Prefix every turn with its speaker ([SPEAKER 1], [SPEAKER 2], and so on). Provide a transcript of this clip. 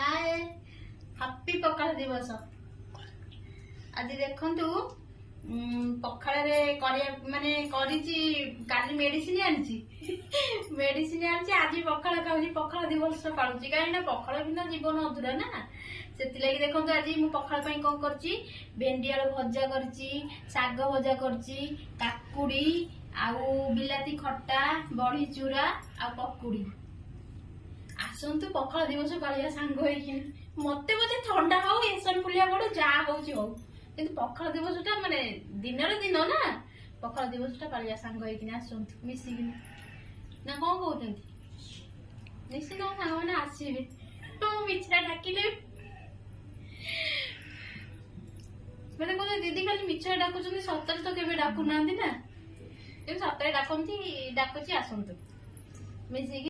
[SPEAKER 1] हाय happy पखाल दिवस। आज देखंतु पखाल माने काली मेडिसिन आनी मेडिसिन आनी आज पखाल खाऊँ। पखाल दिवस पालुची कहीं पखाल बिना जीवन अधूरा ना से देखो आज मु पखाल कौन कर भेंडी आलू भजा कर शाग भजा कर काकुड़ी आउ बिलाती खट्टा बड़ी चूरा आ पकुड़ी। आसतु पखाल दिवस पालिया सांग मत बोधे ठंडा हो एसन फुलिया बड़ जहाँ हूँ हो कि पखाल दिवसटा माने दिन दिन ना पखाल दिवसटा पालिया सांग आसतु मिसिक ना कौन कहते निश्चित सांग मैंने आसवे मिछा डाकिले मैंने कहते दीदी खाली मिछा डाकुं सतरे तो केवे डाकू ना सतरे डाकती डाकुची आसतु मिसिक।